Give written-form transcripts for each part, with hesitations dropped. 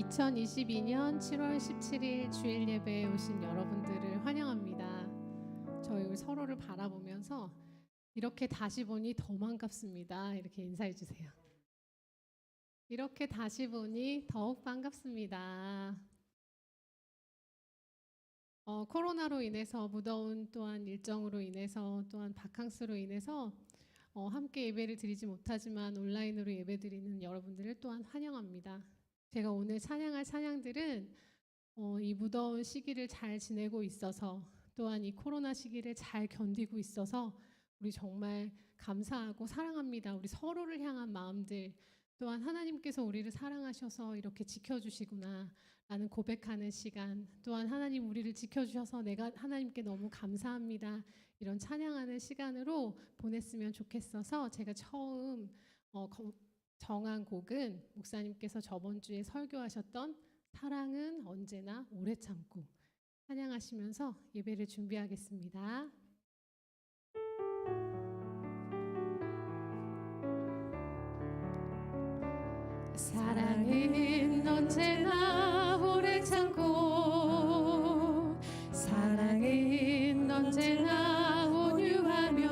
2022년 7월 17일 주일 예배에 오신 여러분들을 환영합니다. 저희 서로를 바라보면서 이렇게 다시 보니 더 반갑습니다. 이렇게 인사해 주세요. 이렇게 다시 보니 더욱 반갑습니다. 코로나로 인해서 무더운 또한 일정으로 인해서 또한 바캉스로 인해서 함께 예배를 드리지 못하지만 온라인으로 예배드리는 여러분들을 또한 환영합니다. 제가 오늘 찬양할 찬양들은 이 무더운 시기를 잘 지내고 있어서 또한 이 코로나 시기를 잘 견디고 있어서 우리 정말 감사하고 사랑합니다. 우리 서로를 향한 마음들 또한 하나님께서 우리를 사랑하셔서 이렇게 지켜주시구나 라는 고백하는 시간, 또한 하나님 우리를 지켜주셔서 내가 하나님께 너무 감사합니다 이런 찬양하는 시간으로 보냈으면 좋겠어서 제가 처음 정한 곡은 목사님께서 저번 주에 설교하셨던 사랑은 언제나 오래 참고 찬양하시면서 예배를 준비하겠습니다. 사랑은 언제나 오래 참고 사랑은 언제나 온유하며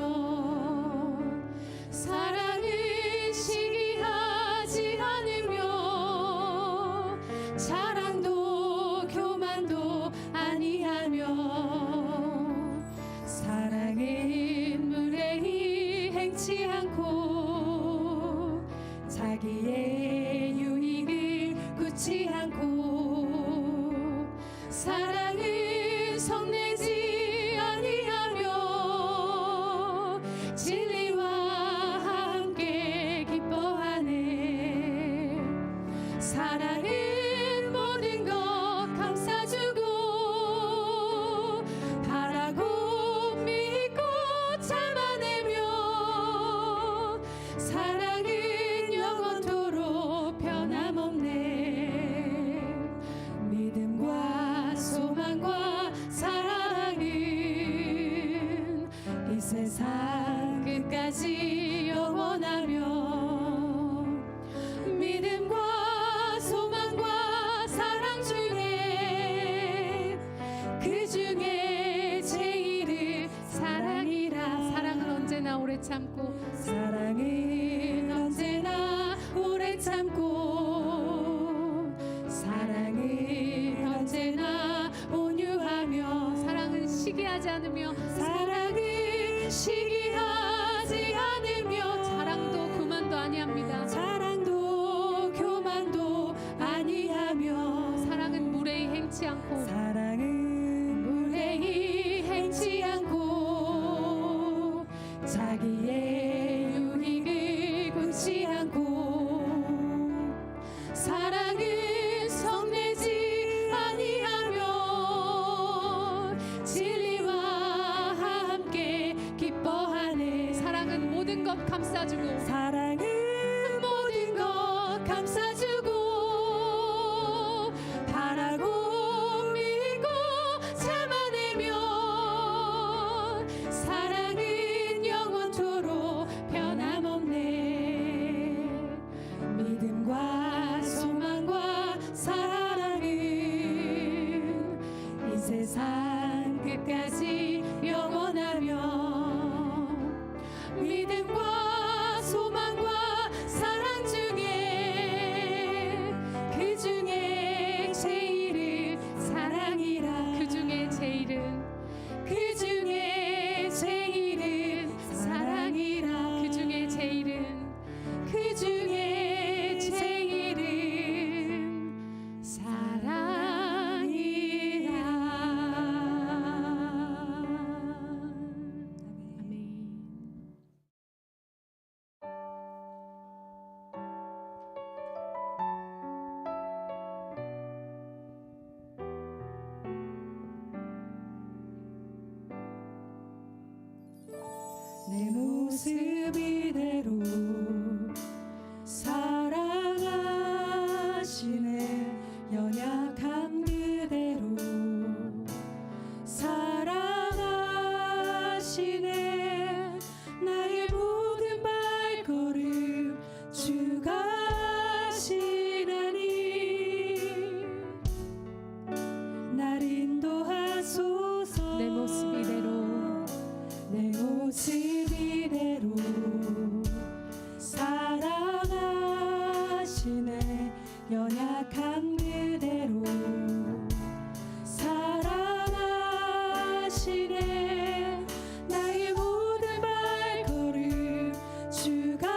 사랑은 시기하지 않으며 자랑도 교만도 아니하며 사랑은 무례히 행치 않고 자기의 유익을 굳지 않고 사랑은 성내지 아니하며 진리와 함께 기뻐하네. 사랑은 모든 것 감싸주고 바라고 믿고 참아내며 사랑은 영원토록 변함없네. 믿음과 소망과 사랑은 이 세상 끝까지 영원하며 믿음과 소망과 사랑 중에 그 중에 제일은 사랑이라. 사랑은 언제나 오래 참고 사랑은 언제나 오래 참고 사랑은 언제나 온유하며 사랑은 시기하지 않으며 사랑은 시기하지 않으며 자랑도 교만도 아니합니다. 자랑도 교만도 아니하며 사랑은 무례히 행치 않고 사랑은 무례히 행치 않고 자기의 유익을 굳지 않고 사랑은 성내지 아니하며 진리와 함께 기뻐하네. 사랑은 모든 것 감싸주고 사랑은 모든 것 감싸주고 바라고 믿고 참아내며 사랑은 영원토록 변함없네. 믿음과 소망과 사랑은 이 세상 끝까지 영원하며 믿음과 소망과 사랑 중에 그 중에 제일은 사랑이라. 그 중에 제일은 그 중에 제일은 사랑이라. 그 중에 제일은 그 중에 제일은 사랑이라. 아멘. 내 모습 이대로 사랑하시네. 연약함 그대로 사랑하시네. 나의 모든 발걸음 주가 하시나니 날 인도하소서 내 모습 이대로 내 모습 이대로 사랑하시네 연약한 그대로 사랑하시네 나의 모든 발걸음 주가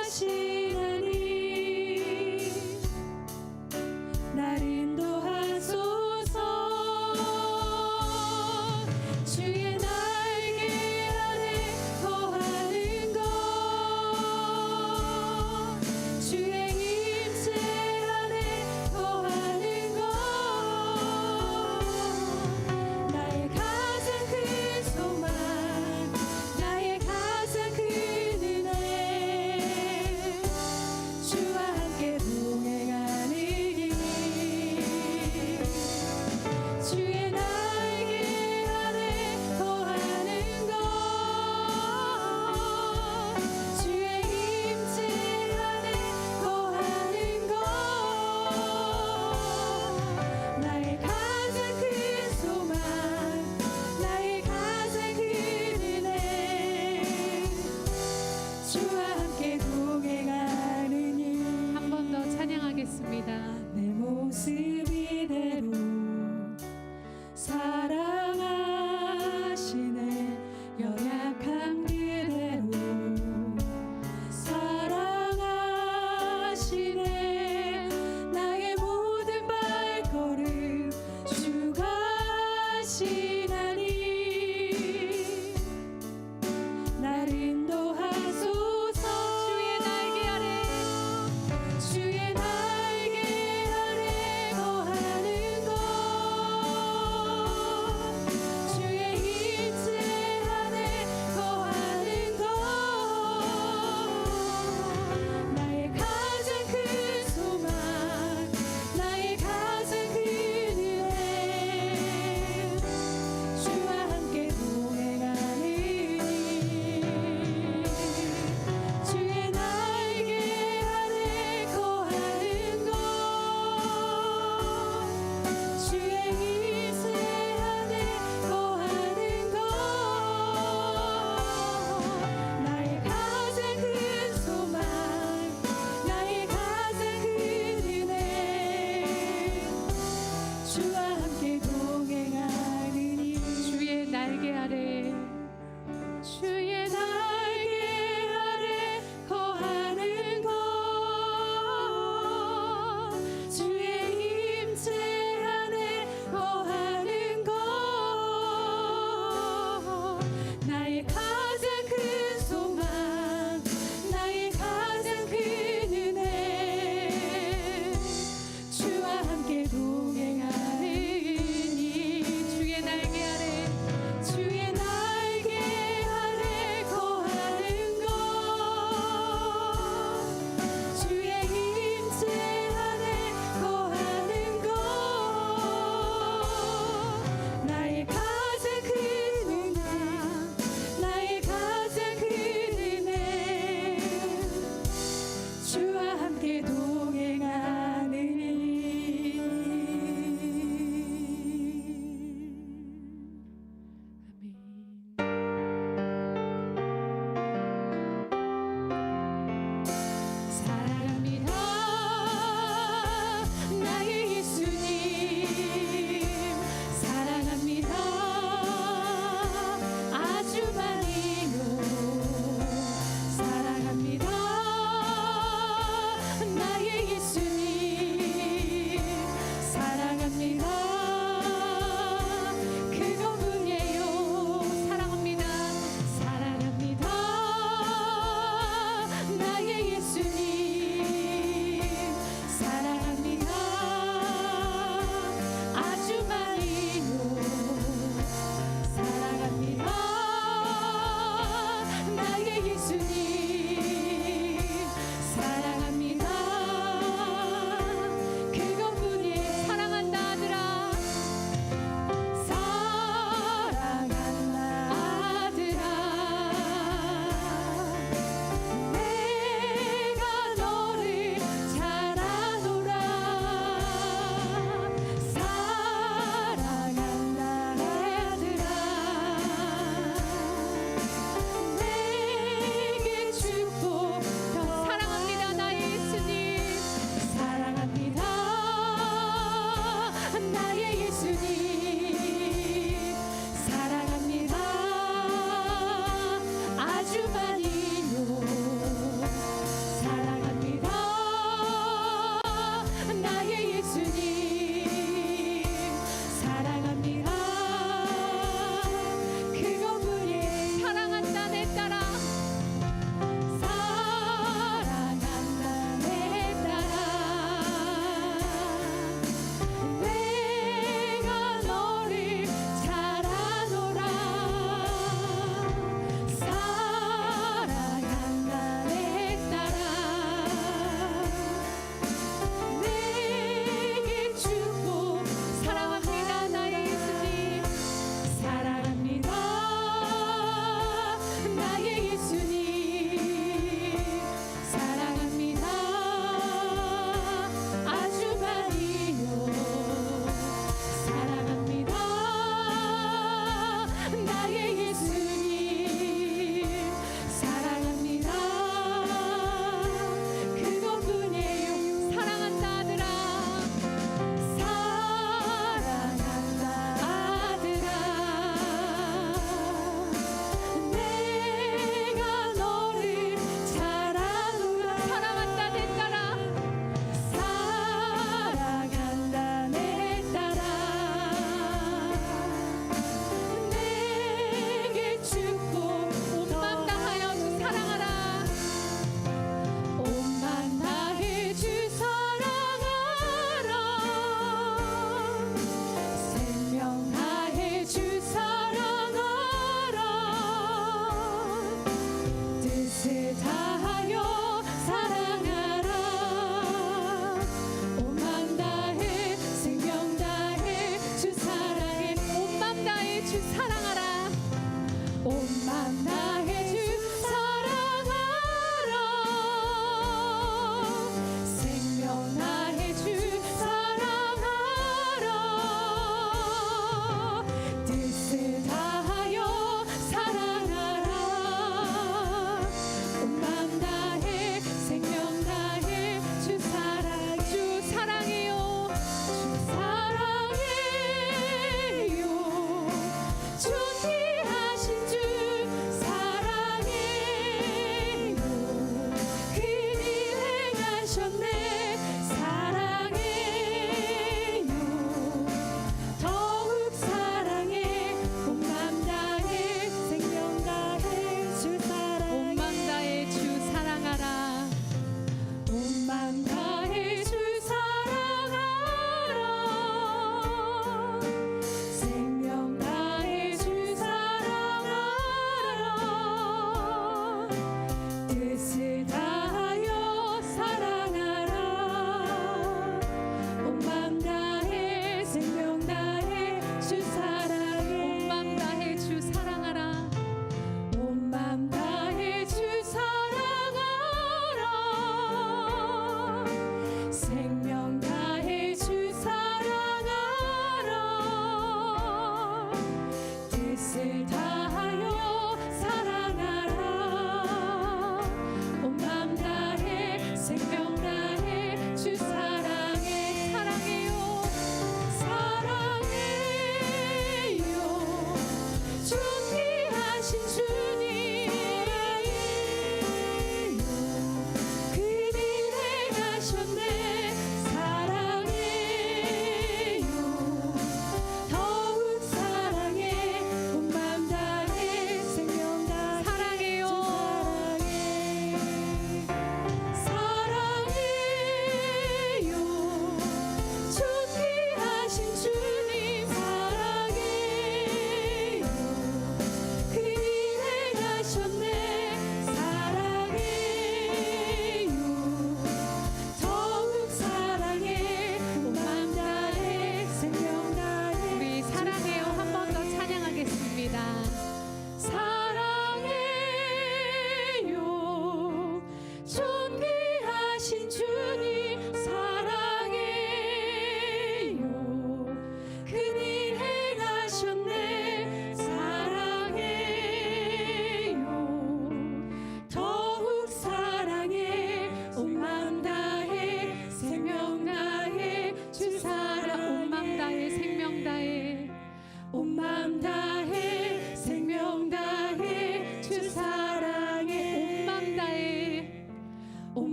하시나니 날 인도하소서 주의 날개 아래 거하는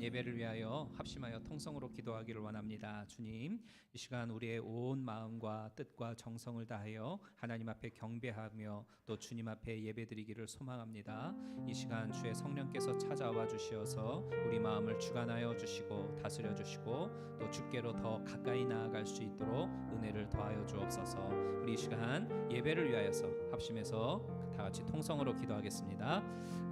시간 예배를 위하여 합심하여 통성으로 기도하기를 원합니다. 주님, 이 시간 우리의 온 마음과 뜻과 정성을 다하여 하나님 앞에 경배하며 또 주님 앞에 예배드리기를 소망합니다. 이 시간 주의 성령께서 찾아와 주시어서 우리 마음을 주관하여 주시고 다스려 주시고 또 주께로 더 가까이 나아갈 수 있도록 은혜를 더하여 주옵소서. 우리 이 시간 예배를 위하여서 합심해서 다 같이 통성으로 기도하겠습니다.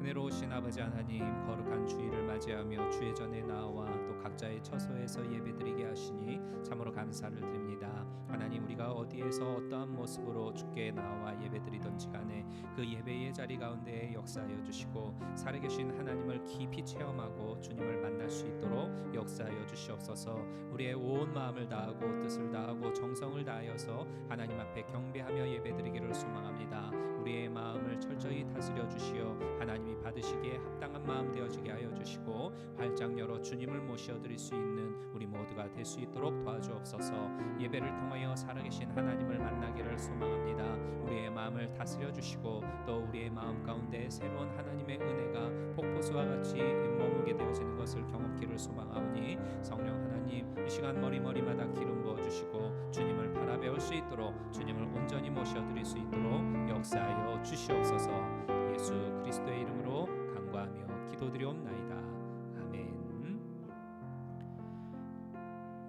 은혜로우신 아버지 하나님, 거룩한 주일을 맞이하며 주의 전에 나와 또 각자의 처소에서 예배드리게 하시니 참으로 감사를 드립니다. 하나님, 우리가 어디에서 어떠한 모습으로 주께 나와 예배드리던지 간에 그 예배의 자리 가운데 역사하여 주시고 살아계신 하나님을 깊이 체험하고 주님을 만날 수 있도록 역사하여 주시옵소서. 우리의 온 마음을 다하고 뜻을 다하고 정성을 다하여서 하나님 앞에 경배하며 예배드리기를 소망합니다. 우리의 마음을 철저히 다스려 주시어 하나님이 받으시기에 합당한 마음 되어지게 하여 주시고 활짝 열어 주님을 모셔드릴 수 있는 우리 모두가 될 수 있도록 도와주옵소서. 예배를 통하여 살아계신 하나님을 만나기를 소망합니다. 우리의 마음을 다스려 주시고 또 우리의 마음 가운데 새로운 하나님의 은혜가 폭포수와 같이 머물게 되어지는 것을 경험키를 소망하오니 성령 하나님, 이 시간 머리마다 기름 부어주시고 주님을 바라배울 수 있도록 주님을 온전히 모셔드릴 수 있도록 역사하여 주시옵소서. 예수 그리스도의 이름으로 간구하며 기도드리옵나이다. 아멘.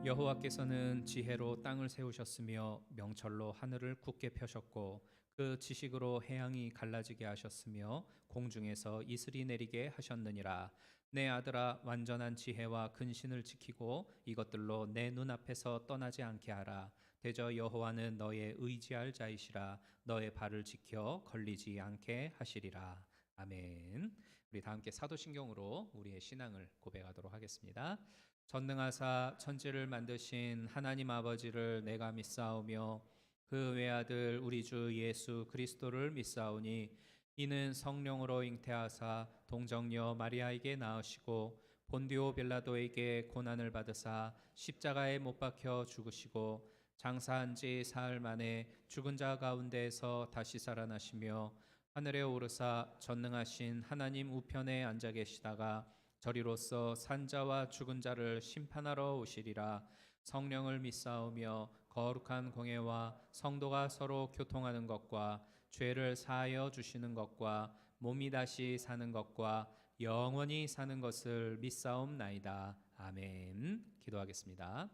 여호와께서는 지혜로 땅을 세우셨으며 명철로 하늘을 굳게 펴셨고 그 지식으로 해양이 갈라지게 하셨으며 공중에서 이슬이 내리게 하셨느니라. 내 아들아, 완전한 지혜와 근신을 지키고 이것들로 내 눈앞에서 떠나지 않게 하라. 대저 여호와는 너의 의지할 자이시라. 너의 발을 지켜 걸리지 않게 하시리라. 아멘. 우리 다 함께 사도신경으로 우리의 신앙을 고백하도록 하겠습니다. 전능하사 천지를 만드신 하나님 아버지를 내가 믿사오며 그 외아들 우리 주 예수 그리스도를 믿사오니 이는 성령으로 잉태하사 동정녀 마리아에게 낳으시고 본디오 빌라도에게 고난을 받으사 십자가에 못 박혀 죽으시고 장사한 지 사흘 만에 죽은 자 가운데에서 다시 살아나시며 하늘에 오르사 전능하신 하나님 우편에 앉아 계시다가 저리로서 산자와 죽은 자를 심판하러 오시리라. 성령을 믿사오며 거룩한 공예와 성도가 서로 교통하는 것과 죄를 사하여 주시는 것과 몸이 다시 사는 것과 영원히 사는 것을 믿사옵나이다. 아멘. 기도하겠습니다.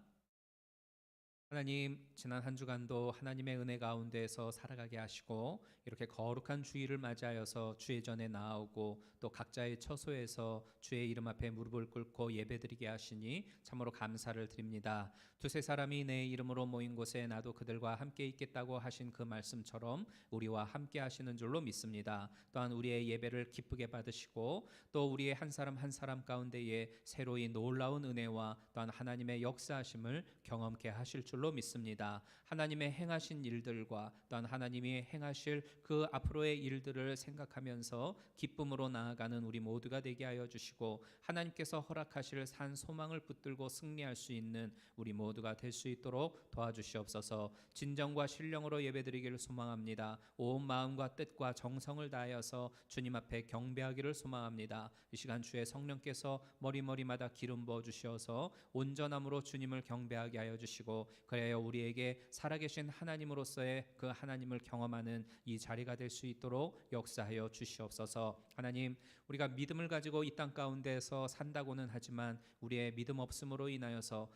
하나님, 지난 한 주간도 하나님의 은혜 가운데에서 살아가게 하시고 이렇게 거룩한 주일을 맞이하여서 주의 전에 나아오고 또 각자의 처소에서 주의 이름 앞에 무릎을 꿇고 예배드리게 하시니 참으로 감사를 드립니다. 두세 사람이 내 이름으로 모인 곳에 나도 그들과 함께 있겠다고 하신 그 말씀처럼 우리와 함께 하시는 줄로 믿습니다. 또한 우리의 예배를 기쁘게 받으시고 또 우리의 한 사람 한 사람 가운데에 새로이 놀라운 은혜와 또한 하나님의 역사하심을 경험케 하실 줄로 믿습니다. 하나님의 행하신 일들과 또한 하나님이 행하실 그 앞으로의 일들을 생각하면서 기쁨으로 나아가는 우리 모두가 되게 하여 주시고 하나님께서 허락하실 산 소망을 붙들고 승리할 수 있는 우리 모두가 될 수 있도록 도와주시옵소서. 진정과 신령으로 예배드리기를 소망합니다. 온 마음과 뜻과 정성을 다하여서 주님 앞에 경배하기를 소망합니다. 이 시간 주의 성령께서 머리마다 기름 부어 주시어서 온전함으로 주님을 경배하게 하여 주시고 그래야 우리에게 살아계신 하나님으로서의 그 하나님을 경험하는 이 자리가 될 수 있도록 역사하여 주시옵소서. 하나님, 우리가 믿음을 가지고 이 땅 가운데서 산다고는 하지만 우리의 믿음 없음으로 인하여서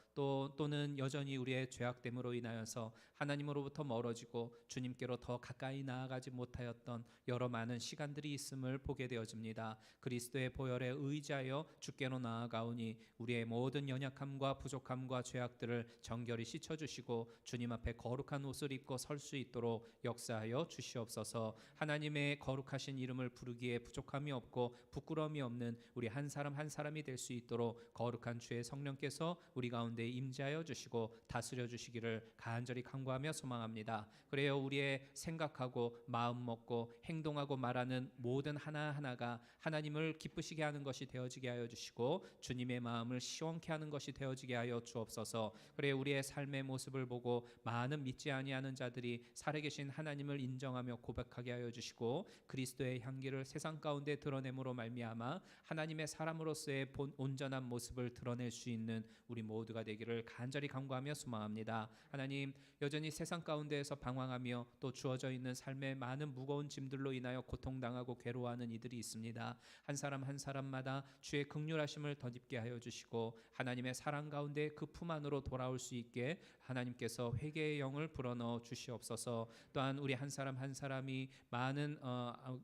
또는 여전히 우리의 죄악됨으로 인하여서 하나님으로부터 멀어지고 주님께로 더 가까이 나아가지 못하였던 여러 많은 시간들이 있음을 보게 되어집니다. 그리스도의 보혈에 의지하여 주께로 나아가오니 우리의 모든 연약함과 부족함과 죄악들을 정결히 씻어주시고 주님 앞에 거룩한 옷을 입고 설 수 있도록 역사하여 주시옵소서. 하나님의 거룩하신 이름을 부르기에 부족함이 없고 부끄러움이 없는 우리 한 사람 한 사람이 될 수 있도록 거룩한 주의 성령께서 우리 가운데 임재하여 주시고 다스려 주시기를 간절히 간구하며 소망합니다. 그래요, 우리의 생각하고 마음 먹고 행동하고 말하는 모든 하나하나가 하나님을 기쁘시게 하는 것이 되어지게 하여 주시고 주님의 마음을 시원케 하는 것이 되어지게 하여 주옵소서. 그래요, 우리의 삶의 모습을 보고 많은 믿지 아니하는 자들이 살아계신 하나님을 인정하며 고백하게 하여 주시고 그리스도의 향기를 세상 가운데 드러냄으로 말미암아 하나님의 사람으로서의 온전한 모습을 드러낼 수 있는 우리 모두가 되기를 간절히 간구하며 소망합니다. 하나님, 여전히 세상 가운데에서 방황하며 또 주어져 있는 삶의 많은 무거운 짐들로 인하여 고통당하고 괴로워하는 이들이 있습니다. 한 사람 한 사람마다 주의 긍휼하심을 덧입게 하여 주시고 하나님의 사랑 가운데 그 품 안으로 돌아올 수 있게 하나님께서 회개의 영을 불어넣어 주시옵소서. 또한 우리 한 사람 한 사람이 많은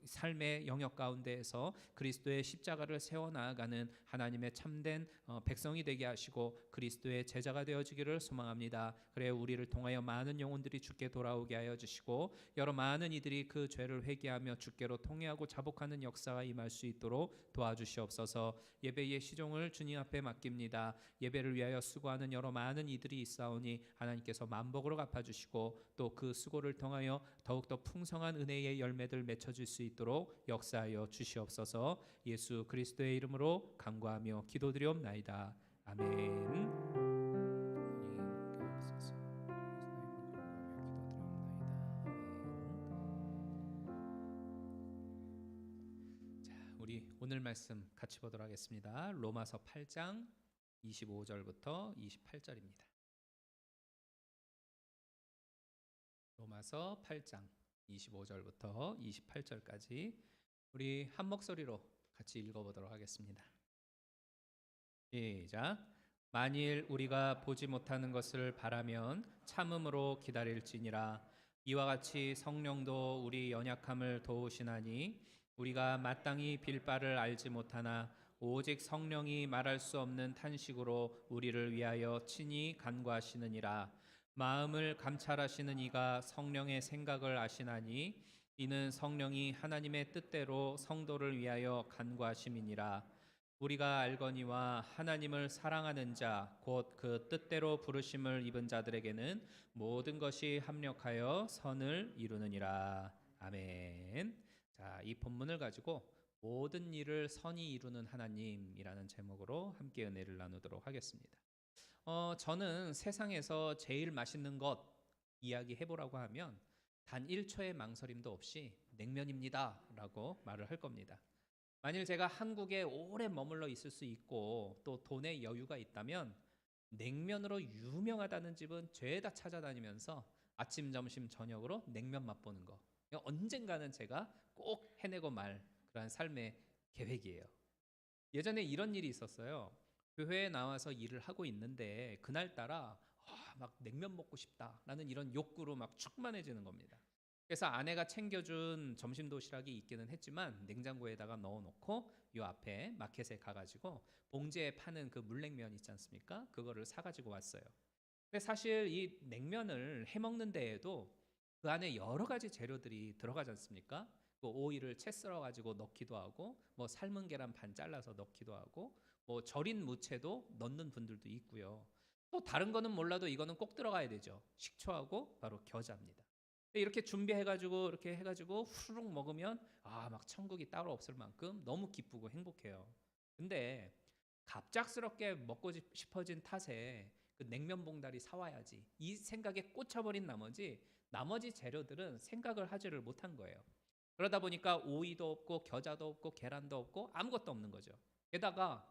삶의 영역 가운데에서 그리스도의 십자가를 세워나가는 하나님의 참된 백성이 되게 하시고 그리스도의 제자가 되어지기를 소망합니다. 그래 우리를 통하여 많은 영혼들이 주께 돌아오게 하여 주시고 여러 많은 이들이 그 죄를 회개하며 주께로 통회하고 자복하는 역사가 임할 수 있도록 도와주시옵소서. 예배의 시종을 주님 앞에 맡깁니다. 예배를 위하여 수고하는 여러 많은 이들이 있사오니 하나님께서 만복으로 갚아주시고 또 그 수고를 통하여 더욱더 풍성한 은혜의 열매들 맺혀질 수 있도록 역사하여 주시옵소서. 예수 그리스도의 이름으로 간구하며 기도드리옵나이다. 아멘. 우리 오늘 말씀 같이 보도록 하겠습니다. 로마서 8장 25절부터 28절입니다. 로마서 8장 25절부터 28절까지 우리 한 목소리로 같이 읽어보도록 하겠습니다. 시작. 만일 우리가 보지 못하는 것을 바라면 참음으로 기다릴지니라. 이와 같이 성령도 우리 연약함을 도우시나니 우리가 마땅히 빌 바를 알지 못하나 오직 성령이 말할 수 없는 탄식으로 우리를 위하여 친히 간구하시느니라. 마음을 감찰하시는 이가 성령의 생각을 아시나니 이는 성령이 하나님의 뜻대로 성도를 위하여 간구하심이니라. 우리가 알거니와 하나님을 사랑하는 자 곧 그 뜻대로 부르심을 입은 자들에게는 모든 것이 합력하여 선을 이루느니라. 아멘. 자, 이 본문을 가지고 모든 일을 선히 이루는 하나님이라는 제목으로 함께 은혜를 나누도록 하겠습니다. 저는 세상에서 제일 맛있는 것 이야기 해보라고 하면 단 1초의 망설임도 없이 냉면입니다 라고 말을 할 겁니다. 만일 제가 한국에 오래 머물러 있을 수 있고 또 돈의 여유가 있다면 냉면으로 유명하다는 집은 죄다 찾아다니면서 아침, 점심, 저녁으로 냉면 맛보는 거 언젠가는 제가 꼭 해내고 말 그런 삶의 계획이에요. 예전에 이런 일이 있었어요. 교회에 나와서 일을 하고 있는데 그날따라 막 냉면 먹고 싶다라는 이런 욕구로 막 충만해지는 겁니다. 그래서 아내가 챙겨준 점심 도시락이 있기는 했지만 냉장고에다가 넣어놓고 이 앞에 마켓에 가가지고 봉지에 파는 그 물냉면 있지 않습니까? 그거를 사가지고 왔어요. 근데 사실 이 냉면을 해먹는 데에도 그 안에 여러 가지 재료들이 들어가지 않습니까? 그 오이를 채 썰어가지고 넣기도 하고 뭐 삶은 계란 반 잘라서 넣기도 하고 뭐 절인 무채도 넣는 분들도 있고요. 또 다른 거는 몰라도 이거는 꼭 들어가야 되죠. 식초하고 바로 겨자입니다. 이렇게 준비해가지고 이렇게 해가지고 후루룩 먹으면 막 천국이 따로 없을 만큼 너무 기쁘고 행복해요. 근데 갑작스럽게 먹고 싶어진 탓에 그 냉면 봉다리 사와야지 이 생각에 꽂혀버린 나머지 재료들은 생각을 하지를 못한 거예요. 그러다 보니까 오이도 없고 겨자도 없고 계란도 없고 아무것도 없는 거죠. 게다가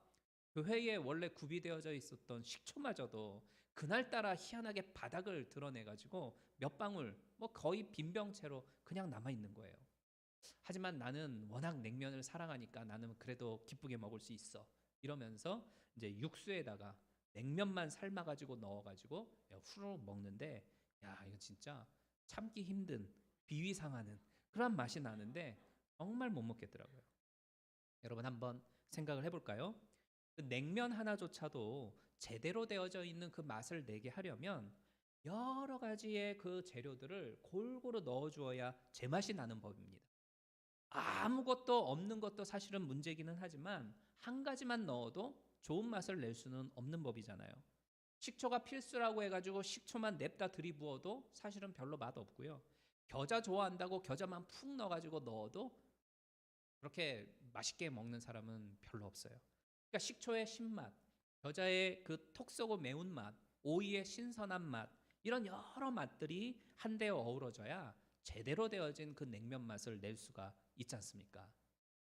그 회에 원래 구비되어져 있었던 식초마저도 그날따라 희한하게 바닥을 드러내가지고 몇 방울 뭐 거의 빈병채로 그냥 남아있는 거예요. 하지만 나는 워낙 냉면을 사랑하니까 나는 그래도 기쁘게 먹을 수 있어 이러면서 이제 육수에다가 냉면만 삶아가지고 넣어가지고 후루룩 먹는데 이거 진짜 참기 힘든 비위 상하는 그런 맛이 나는데 정말 못 먹겠더라고요. 여러분 한번 생각을 해볼까요? 그 냉면 하나조차도 제대로 되어져 있는 그 맛을 내게 하려면 여러 가지의 그 재료들을 골고루 넣어주어야 제맛이 나는 법입니다. 아무것도 없는 것도 사실은 문제기는 하지만 한 가지만 넣어도 좋은 맛을 낼 수는 없는 법이잖아요. 식초가 필수라고 해가지고 식초만 냅다 들이부어도 사실은 별로 맛 없고요. 겨자 좋아한다고 겨자만 푹 넣어가지고 넣어도 그렇게 맛있게 먹는 사람은 별로 없어요. 그러니까 식초의 신맛, 겨자의 그 톡 쏘고 매운맛, 오이의 신선한 맛 이런 여러 맛들이 한데 어우러져야 제대로 되어진 그 냉면 맛을 낼 수가 있지 않습니까?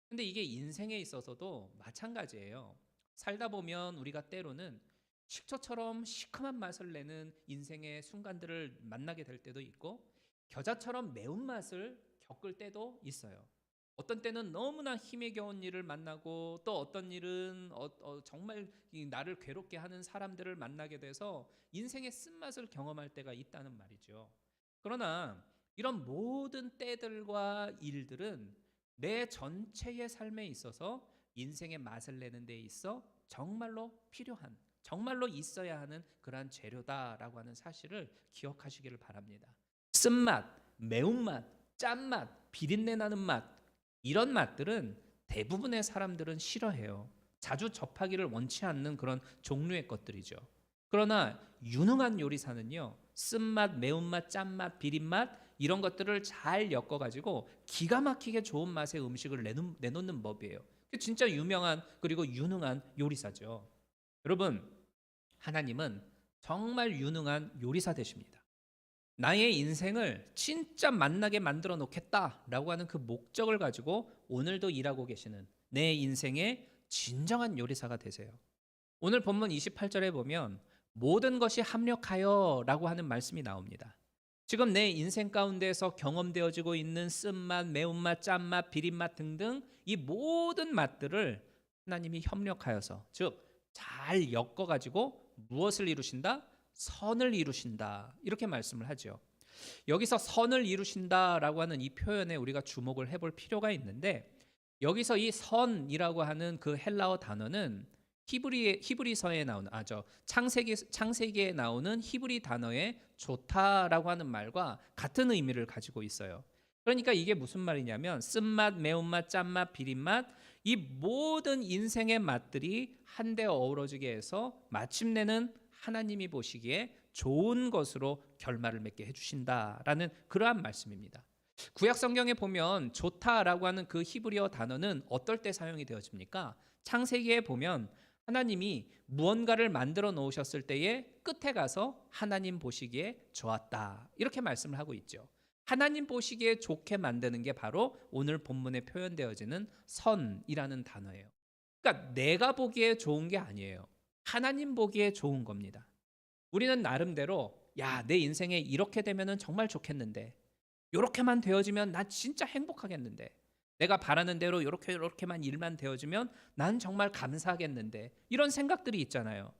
근데 이게 인생에 있어서도 마찬가지예요. 살다 보면 우리가 때로는 식초처럼 시큼한 맛을 내는 인생의 순간들을 만나게 될 때도 있고 겨자처럼 매운맛을 겪을 때도 있어요. 어떤 때는 너무나 힘에 겨운 일을 만나고 또 어떤 일은 정말 나를 괴롭게 하는 사람들을 만나게 돼서 인생의 쓴맛을 경험할 때가 있다는 말이죠. 그러나 이런 모든 때들과 일들은 내 전체의 삶에 있어서 인생의 맛을 내는 데 있어 정말로 필요한, 정말로 있어야 하는 그러한 재료다라고 하는 사실을 기억하시기를 바랍니다. 쓴맛, 매운맛, 짠맛, 비린내 나는 맛, 이런 맛들은 대부분의 사람들은 싫어해요. 자주 접하기를 원치 않는 그런 종류의 것들이죠. 그러나 유능한 요리사는요, 쓴맛, 매운맛, 짠맛, 비린맛 이런 것들을 잘 엮어가지고 기가 막히게 좋은 맛의 음식을 내놓는 법이에요. 진짜 유명한 그리고 유능한 요리사죠. 여러분, 하나님은 정말 유능한 요리사 되십니다. 나의 인생을 진짜 맛나게 만들어 놓겠다라고 하는 그 목적을 가지고 오늘도 일하고 계시는 내 인생의 진정한 요리사가 되세요. 오늘 본문 28절에 보면 모든 것이 합력하여 라고 하는 말씀이 나옵니다. 지금 내 인생 가운데에서 경험되어지고 있는 쓴맛, 매운맛, 짠맛, 비린맛 등등 이 모든 맛들을 하나님이 협력하여서 즉 잘 엮어가지고 무엇을 이루신다? 선을 이루신다. 이렇게 말씀을 하죠. 여기서 선을 이루신다라고 하는 이 표현에 우리가 주목을 해볼 필요가 있는데 여기서 이 선이라고 하는 그 헬라어 단어는 히브리서에 나오는 창세기에 나오는 히브리 단어의 좋다라고 하는 말과 같은 의미를 가지고 있어요. 그러니까 이게 무슨 말이냐면 쓴맛, 매운맛, 짠맛, 비린맛 이 모든 인생의 맛들이 한데 어우러지게 해서 마침내는 하나님이 보시기에 좋은 것으로 결말을 맺게 해주신다라는 그러한 말씀입니다. 구약 성경에 보면 좋다라고 하는 그 히브리어 단어는 어떨 때 사용이 되어집니까? 창세기에 보면 하나님이 무언가를 만들어 놓으셨을 때에 끝에 가서 하나님 보시기에 좋았다 이렇게 말씀을 하고 있죠. 하나님 보시기에 좋게 만드는 게 바로 오늘 본문에 표현되어지는 선이라는 단어예요. 그러니까 내가 보기에 좋은 게 아니에요. 하나님 보기에 좋은 겁니다. 우리는 나름대로 내 인생에 이렇게 되면은 정말 좋겠는데 이렇게만 되어지면 나 진짜 행복하겠는데 내가 바라는 대로 이렇게만 일만 되어지면 난 정말 감사하겠는데 이런 생각들이 있잖아요.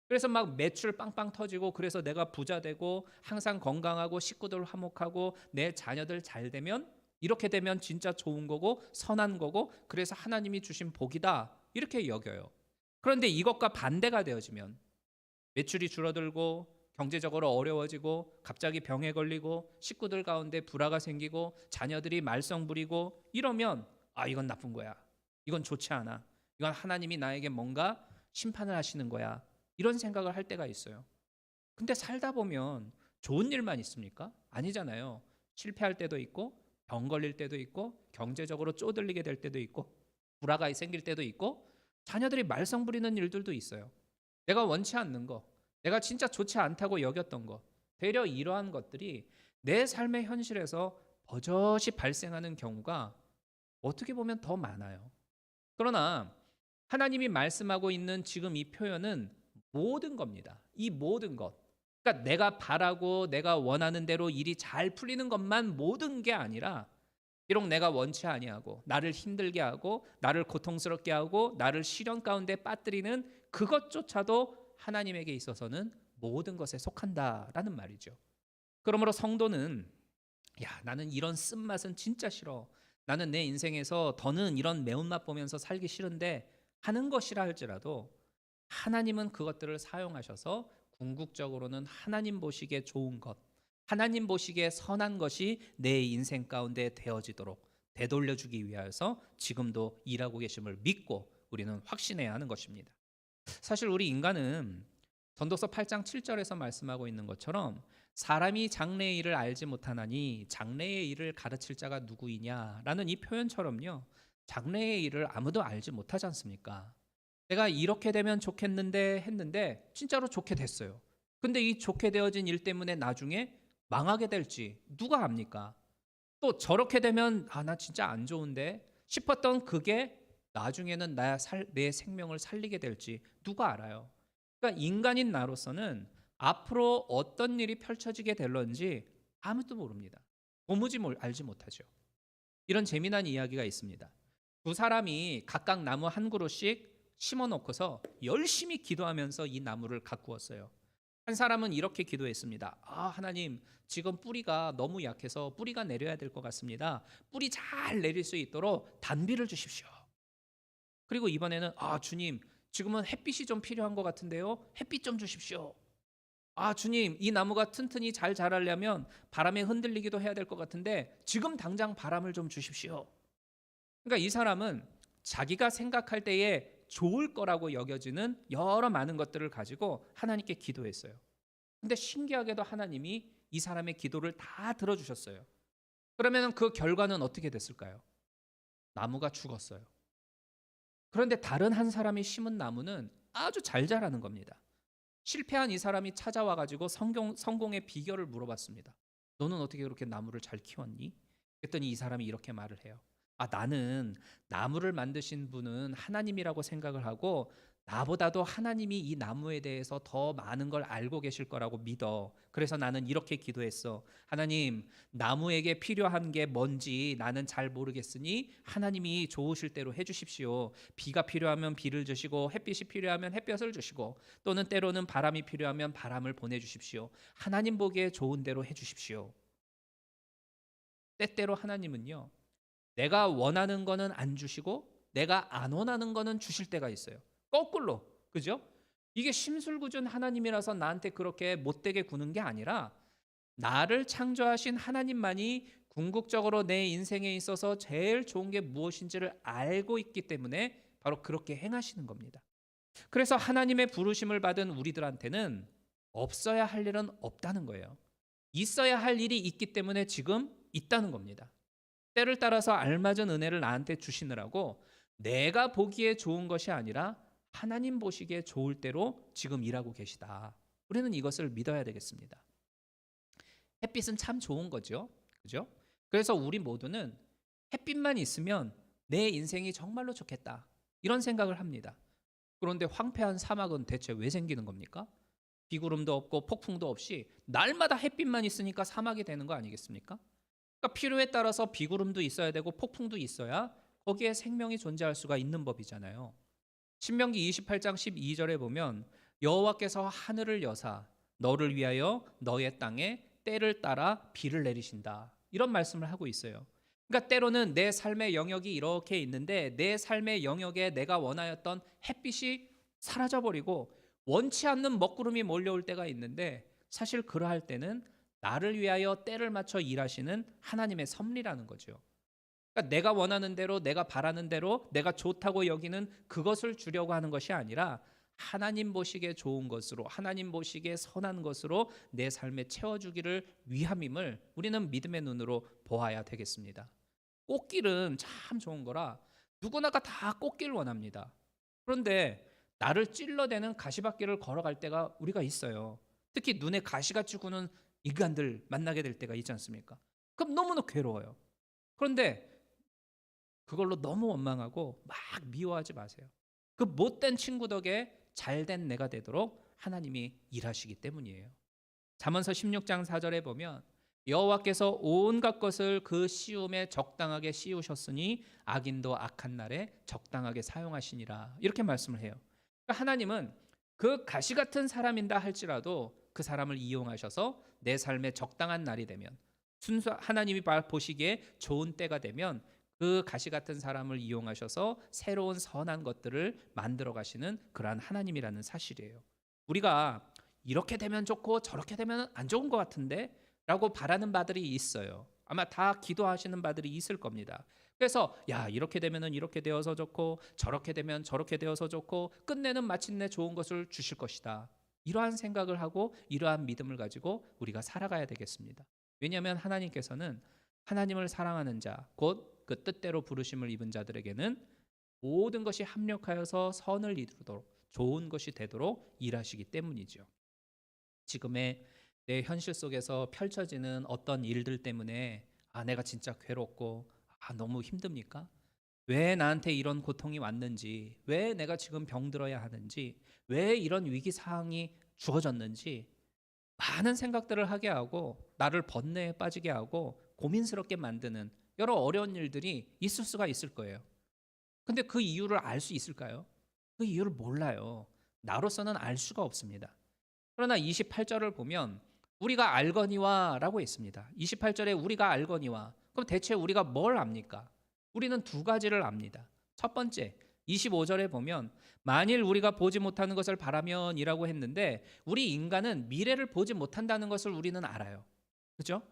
그래서 막 매출 빵빵 터지고 그래서 내가 부자 되고 항상 건강하고 식구들 화목하고 내 자녀들 잘 되면 이렇게 되면 진짜 좋은 거고 선한 거고 그래서 하나님이 주신 복이다 이렇게 여겨요. 그런데 이것과 반대가 되어지면 매출이 줄어들고 경제적으로 어려워지고 갑자기 병에 걸리고 식구들 가운데 불화가 생기고 자녀들이 말썽 부리고 이러면 이건 나쁜 거야. 이건 좋지 않아. 이건 하나님이 나에게 뭔가 심판을 하시는 거야. 이런 생각을 할 때가 있어요. 근데 살다 보면 좋은 일만 있습니까? 아니잖아요. 실패할 때도 있고 병 걸릴 때도 있고 경제적으로 쪼들리게 될 때도 있고 불화가 생길 때도 있고 자녀들이 말썽 부리는 일들도 있어요. 내가 원치 않는 거, 내가 진짜 좋지 않다고 여겼던 거, 되려 이러한 것들이 내 삶의 현실에서 버젓이 발생하는 경우가 어떻게 보면 더 많아요. 그러나 하나님이 말씀하고 있는 지금 이 표현은 모든 겁니다. 이 모든 것. 그러니까 내가 바라고 내가 원하는 대로 일이 잘 풀리는 것만 모든 게 아니라 비록 내가 원치 아니하고 나를 힘들게 하고 나를 고통스럽게 하고 나를 시련 가운데 빠뜨리는 그것조차도 하나님에게 있어서는 모든 것에 속한다라는 말이죠. 그러므로 성도는 나는 이런 쓴맛은 진짜 싫어. 나는 내 인생에서 더는 이런 매운맛 보면서 살기 싫은데 하는 것이라 할지라도 하나님은 그것들을 사용하셔서 궁극적으로는 하나님 보시기에 좋은 것, 하나님 보시기에 선한 것이 내 인생 가운데 되어지도록 되돌려주기 위하여서 지금도 일하고 계심을 믿고 우리는 확신해야 하는 것입니다. 사실 우리 인간은 전도서 8장 7절에서 말씀하고 있는 것처럼 사람이 장래의 일을 알지 못하나니 장래의 일을 가르칠 자가 누구이냐라는 이 표현처럼요. 장래의 일을 아무도 알지 못하지 않습니까? 내가 이렇게 되면 좋겠는데 했는데 진짜로 좋게 됐어요. 근데 이 좋게 되어진 일 때문에 나중에 망하게 될지 누가 압니까? 또 저렇게 되면 나 진짜 안 좋은데 싶었던 그게 나중에는 내 생명을 살리게 될지 누가 알아요? 그러니까 인간인 나로서는 앞으로 어떤 일이 펼쳐지게 될런지 아무도 모릅니다. 도무지 알지 못하죠. 이런 재미난 이야기가 있습니다. 두 사람이 각각 나무 한 그루씩 심어 놓고서 열심히 기도하면서 이 나무를 가꾸었어요. 한 사람은 이렇게 기도했습니다. 하나님, 지금 뿌리가 너무 약해서 뿌리가 내려야 될 것 같습니다. 뿌리 잘 내릴 수 있도록 단비를 주십시오. 그리고 이번에는 주님, 지금은 햇빛이 좀 필요한 것 같은데요. 햇빛 좀 주십시오. 주님, 이 나무가 튼튼히 잘 자라려면 바람에 흔들리기도 해야 될 것 같은데 지금 당장 바람을 좀 주십시오. 그러니까 이 사람은 자기가 생각할 때에 좋을 거라고 여겨지는 여러 많은 것들을 가지고 하나님께 기도했어요. 근데 신기하게도 하나님이 이 사람의 기도를 다 들어주셨어요. 그러면 그 결과는 어떻게 됐을까요? 나무가 죽었어요. 그런데 다른 한 사람이 심은 나무는 아주 잘 자라는 겁니다. 실패한 이 사람이 찾아와 가지고 성공의 비결을 물어봤습니다. 너는 어떻게 그렇게 나무를 잘 키웠니? 그랬더니 이 사람이 이렇게 말을 해요. 나는 나무를 만드신 분은 하나님이라고 생각을 하고 나보다도 하나님이 이 나무에 대해서 더 많은 걸 알고 계실 거라고 믿어. 그래서 나는 이렇게 기도했어. 하나님, 나무에게 필요한 게 뭔지 나는 잘 모르겠으니 하나님이 좋으실 대로 해주십시오. 비가 필요하면 비를 주시고 햇빛이 필요하면 햇볕을 주시고 또는 때로는 바람이 필요하면 바람을 보내주십시오. 하나님 보기에 좋은 대로 해주십시오. 때때로 하나님은요, 내가 원하는 거는 안 주시고 내가 안 원하는 거는 주실 때가 있어요. 거꾸로. 그죠? 이게 심술궂은 하나님이라서 나한테 그렇게 못되게 구는 게 아니라 나를 창조하신 하나님만이 궁극적으로 내 인생에 있어서 제일 좋은 게 무엇인지를 알고 있기 때문에 바로 그렇게 행하시는 겁니다. 그래서 하나님의 부르심을 받은 우리들한테는 없어야 할 일은 없다는 거예요. 있어야 할 일이 있기 때문에 지금 있다는 겁니다. 때를 따라서 알맞은 은혜를 나한테 주시느라고 내가 보기에 좋은 것이 아니라 하나님 보시기에 좋을 대로 지금 일하고 계시다. 우리는 이것을 믿어야 되겠습니다. 햇빛은 참 좋은 거죠. 그죠? 그래서 우리 모두는 햇빛만 있으면 내 인생이 정말로 좋겠다. 이런 생각을 합니다. 그런데 황폐한 사막은 대체 왜 생기는 겁니까? 비구름도 없고 폭풍도 없이 날마다 햇빛만 있으니까 사막이 되는 거 아니겠습니까? 그러니까 필요에 따라서 비구름도 있어야 되고 폭풍도 있어야 거기에 생명이 존재할 수가 있는 법이잖아요. 신명기 28장 12절에 보면 여호와께서 하늘을 여사 너를 위하여 너의 땅에 때를 따라 비를 내리신다. 이런 말씀을 하고 있어요. 그러니까 때로는 내 삶의 영역이 이렇게 있는데 내 삶의 영역에 내가 원하였던 햇빛이 사라져버리고 원치 않는 먹구름이 몰려올 때가 있는데 사실 그러할 때는 나를 위하여 때를 맞춰 일하시는 하나님의 섭리라는 거죠. 그러니까 내가 원하는 대로 내가 바라는 대로 내가 좋다고 여기는 그것을 주려고 하는 것이 아니라 하나님 보시기에 좋은 것으로 하나님 보시기에 선한 것으로 내 삶에 채워주기를 위함임을 우리는 믿음의 눈으로 보아야 되겠습니다. 꽃길은 참 좋은 거라 누구나가 다 꽃길을 원합니다. 그런데 나를 찔러대는 가시밭길을 걸어갈 때가 우리가 있어요. 특히 눈에 가시가 죽는 인간들 만나게 될 때가 있지 않습니까? 그럼 너무나 괴로워요. 그런데 그걸로 너무 원망하고 막 미워하지 마세요. 그 못된 친구 덕에 잘된 내가 되도록 하나님이 일하시기 때문이에요. 잠언서 16장 4절에 보면 여호와께서 온갖 것을 그 씌움에 적당하게 씌우셨으니 악인도 악한 날에 적당하게 사용하시니라. 이렇게 말씀을 해요. 그러니까 하나님은 그 가시 같은 사람인다 할지라도 그 사람을 이용하셔서 내 삶에 적당한 날이 되면 하나님이 보시기에 좋은 때가 되면 그 가시 같은 사람을 이용하셔서 새로운 선한 것들을 만들어 가시는 그러한 하나님이라는 사실이에요. 우리가 이렇게 되면 좋고 저렇게 되면 안 좋은 것 같은데 라고 바라는 바들이 있어요. 아마 다 기도하시는 바들이 있을 겁니다. 그래서 이렇게 되면은 이렇게 되어서 좋고 저렇게 되면 저렇게 되어서 좋고 끝내는 마침내 좋은 것을 주실 것이다. 이러한 생각을 하고 이러한 믿음을 가지고 우리가 살아가야 되겠습니다. 왜냐하면 하나님께서는 하나님을 사랑하는 자, 곧 그 뜻대로 부르심을 입은 자들에게는 모든 것이 합력하여서 선을 이루도록 좋은 것이 되도록 일하시기 때문이죠. 지금의 내 현실 속에서 펼쳐지는 어떤 일들 때문에 내가 진짜 괴롭고 너무 힘듭니까? 왜 나한테 이런 고통이 왔는지, 왜 내가 지금 병들어야 하는지, 왜 이런 위기 상황이 주어졌는지 많은 생각들을 하게 하고 나를 번뇌에 빠지게 하고 고민스럽게 만드는 여러 어려운 일들이 있을 수가 있을 거예요. 근데 그 이유를 알 수 있을까요? 그 이유를 몰라요. 나로서는 알 수가 없습니다. 그러나 28절을 보면 우리가 알거니와 라고 했습니다. 28절에 우리가 알거니와. 그럼 대체 우리가 뭘 압니까? 우리는 두 가지를 압니다. 첫 번째, 25절에 보면 만일 우리가 보지 못하는 것을 바라면 이라고 했는데 우리 인간은 미래를 보지 못한다는 것을 우리는 알아요. 그죠?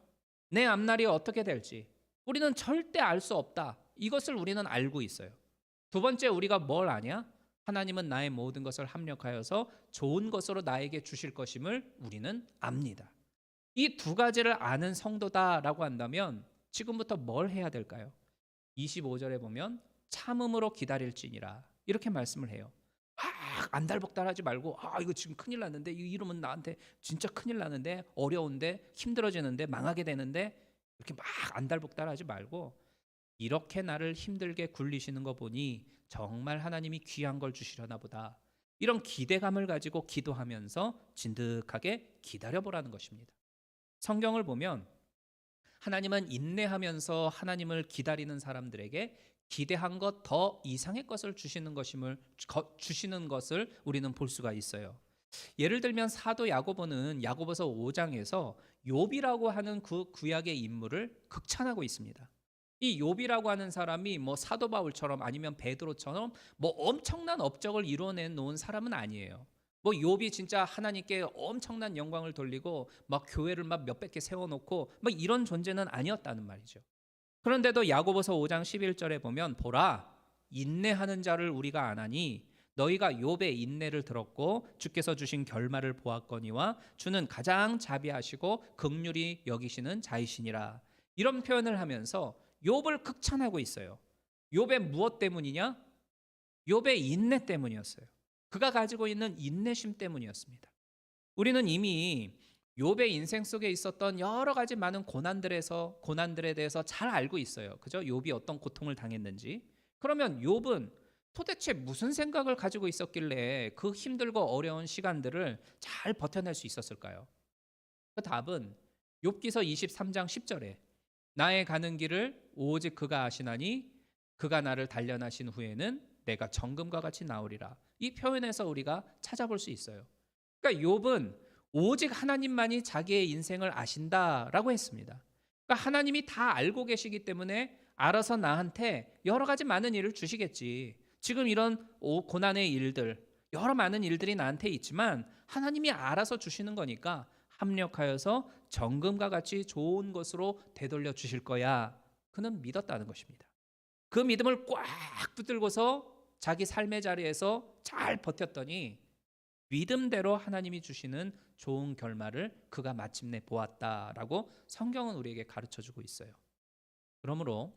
내 앞날이 어떻게 될지 우리는 절대 알 수 없다. 이것을 우리는 알고 있어요. 두 번째, 우리가 뭘 아냐? 하나님은 나의 모든 것을 합력하여서 좋은 것으로 나에게 주실 것임을 우리는 압니다. 이 두 가지를 아는 성도다라고 한다면 지금부터 뭘 해야 될까요? 25절에 보면 참음으로 기다릴지니라 이렇게 말씀을 해요. 안달복달하지 말고 이거 지금 큰일 났는데 이러면 나한테 진짜 큰일 나는데 어려운데 힘들어지는데 망하게 되는데 이렇게 막 안달복달하지 말고 이렇게 나를 힘들게 굴리시는 거 보니 정말 하나님이 귀한 걸 주시려나 보다. 이런 기대감을 가지고 기도하면서 진득하게 기다려보라는 것입니다. 성경을 보면 하나님은 인내하면서 하나님을 기다리는 사람들에게 기대한 것 더 이상의 것을 주시는 것을 우리는 볼 수가 있어요. 예를 들면 사도 야고보는 야고보서 5장에서 욥이라고 하는 그 구약의 인물을 극찬하고 있습니다. 이 욥이라고 하는 사람이 사도 바울처럼 아니면 베드로처럼 엄청난 업적을 이루어내 놓은 사람은 아니에요. 욥이 진짜 하나님께 엄청난 영광을 돌리고 교회를 몇백 개 세워놓고 이런 존재는 아니었다는 말이죠. 그런데도 야고보서 5장 11절에 보면 보라 인내하는 자를 우리가 아나니 너희가 욥의 인내를 들었고 주께서 주신 결말을 보았거니와 주는 가장 자비하시고 긍휼히 여기시는 자이시니라. 이런 표현을 하면서 욥을 극찬하고 있어요. 욥의 무엇 때문이냐? 욥의 인내 때문이었어요. 그가 가지고 있는 인내심 때문이었습니다. 우리는 이미 욥의 인생 속에 있었던 여러 가지 많은 고난들에 대해서 잘 알고 있어요. 그죠? 욥이 어떤 고통을 당했는지. 그러면 욥은 도대체 무슨 생각을 가지고 있었길래 그 힘들고 어려운 시간들을 잘 버텨낼 수 있었을까요? 그 답은 욥기서 23장 10절에 나의 가는 길을 오직 그가 아시나니 그가 나를 단련하신 후에는 내가 정금과 같이 나오리라. 이 표현에서 우리가 찾아볼 수 있어요. 그러니까 욥은 오직 하나님만이 자기의 인생을 아신다라고 했습니다. 그러니까 하나님이 다 알고 계시기 때문에 알아서 나한테 여러 가지 많은 일을 주시겠지. 지금 이런 고난의 일들, 여러 많은 일들이 나한테 있지만 하나님이 알아서 주시는 거니까 합력하여서 정금과 같이 좋은 것으로 되돌려 주실 거야. 그는 믿었다는 것입니다. 그 믿음을 꽉 붙들고서 자기 삶의 자리에서 잘 버텼더니 믿음대로 하나님이 주시는 좋은 결말을 그가 마침내 보았다라고 성경은 우리에게 가르쳐주고 있어요. 그러므로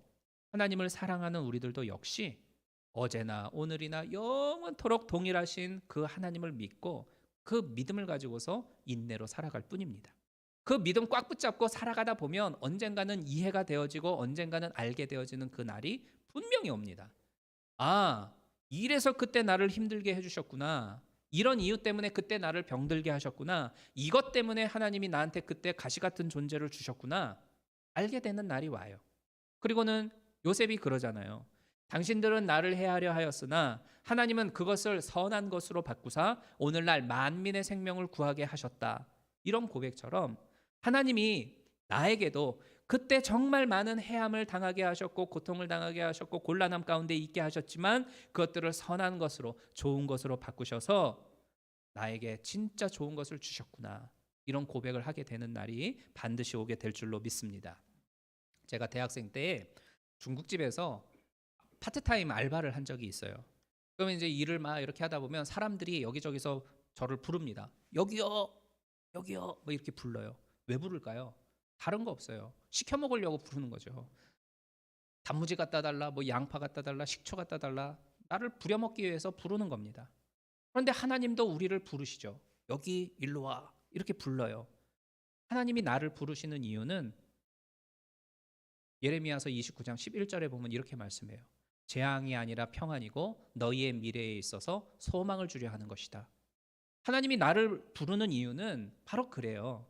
하나님을 사랑하는 우리들도 역시 어제나 오늘이나 영원토록 동일하신 그 하나님을 믿고 그 믿음을 가지고서 인내로 살아갈 뿐입니다. 그 믿음 꽉 붙잡고 살아가다 보면 언젠가는 이해가 되어지고 언젠가는 알게 되어지는 그 날이 분명히 옵니다. 이래서 그때 나를 힘들게 해주셨구나. 이런 이유 때문에 그때 나를 병들게 하셨구나. 이것 때문에 하나님이 나한테 그때 가시 같은 존재를 주셨구나. 알게 되는 날이 와요. 그리고는 요셉이 그러잖아요. 당신들은 나를 해하려 하였으나 하나님은 그것을 선한 것으로 바꾸사 오늘날 만민의 생명을 구하게 하셨다. 이런 고백처럼 하나님이 나에게도 그때 정말 많은 해함을 당하게 하셨고 고통을 당하게 하셨고 곤란함 가운데 있게 하셨지만 그것들을 선한 것으로 좋은 것으로 바꾸셔서 나에게 진짜 좋은 것을 주셨구나. 이런 고백을 하게 되는 날이 반드시 오게 될 줄로 믿습니다. 제가 대학생 때 중국집에서 파트타임 알바를 한 적이 있어요. 그러면 이제 일을 막 이렇게 하다 보면 사람들이 여기저기서 저를 부릅니다. 여기요, 여기요, 이렇게 불러요. 왜 부를까요? 다른 거 없어요. 시켜 먹으려고 부르는 거죠. 단무지 갖다 달라, 양파 갖다 달라, 식초 갖다 달라. 나를 부려먹기 위해서 부르는 겁니다. 그런데 하나님도 우리를 부르시죠. 여기 일로 와. 이렇게 불러요. 하나님이 나를 부르시는 이유는 예레미야서 29장 11절에 보면 이렇게 말씀해요. 재앙이 아니라 평안이고 너희의 미래에 있어서 소망을 주려 하는 것이다. 하나님이 나를 부르는 이유는 바로 그래요.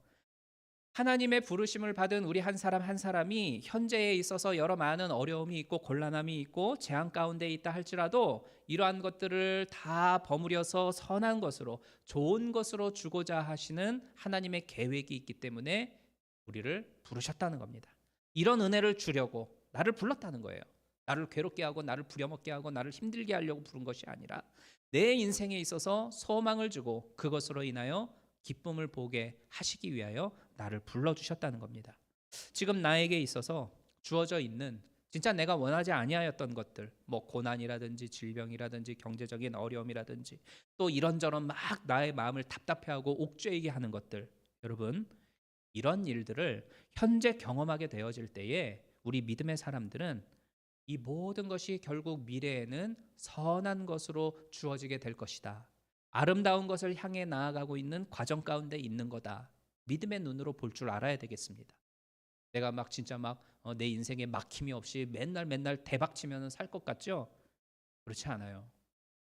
하나님의 부르심을 받은 우리 한 사람 한 사람이 현재에 있어서 여러 많은 어려움이 있고 곤란함이 있고 재앙 가운데 있다 할지라도 이러한 것들을 다 버무려서 선한 것으로, 좋은 것으로 주고자 하시는 하나님의 계획이 있기 때문에 우리를 부르셨다는 겁니다. 이런 은혜를 주려고 나를 불렀다는 거예요. 나를 괴롭게 하고 나를 부려먹게 하고 나를 힘들게 하려고 부른 것이 아니라 내 인생에 있어서 소망을 주고 그것으로 인하여 기쁨을 보게 하시기 위하여 나를 불러주셨다는 겁니다. 지금 나에게 있어서 주어져 있는 진짜 내가 원하지 아니하였던 것들, 뭐 고난이라든지 질병이라든지 경제적인 어려움이라든지 또 이런저런 막 나의 마음을 답답해하고 옥죄이게 하는 것들, 여러분 이런 일들을 현재 경험하게 되어질 때에 우리 믿음의 사람들은 이 모든 것이 결국 미래에는 선한 것으로 주어지게 될 것이다. 아름다운 것을 향해 나아가고 있는 과정 가운데 있는 거다. 믿음의 눈으로 볼 줄 알아야 되겠습니다. 내가 막 진짜 막 내 인생에 막힘이 없이 맨날 대박 치면 살 것 같죠? 그렇지 않아요.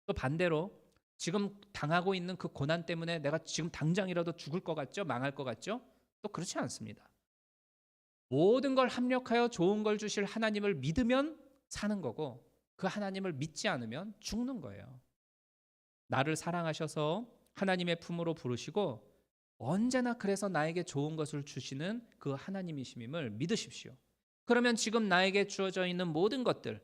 또 반대로 지금 당하고 있는 그 고난 때문에 내가 지금 당장이라도 죽을 것 같죠? 망할 것 같죠? 또 그렇지 않습니다. 모든 걸 합력하여 좋은 걸 주실 하나님을 믿으면 사는 거고 그 하나님을 믿지 않으면 죽는 거예요. 나를 사랑하셔서 하나님의 품으로 부르시고 언제나 그래서 나에게 좋은 것을 주시는 그 하나님이심임을 믿으십시오. 그러면 지금 나에게 주어져 있는 모든 것들,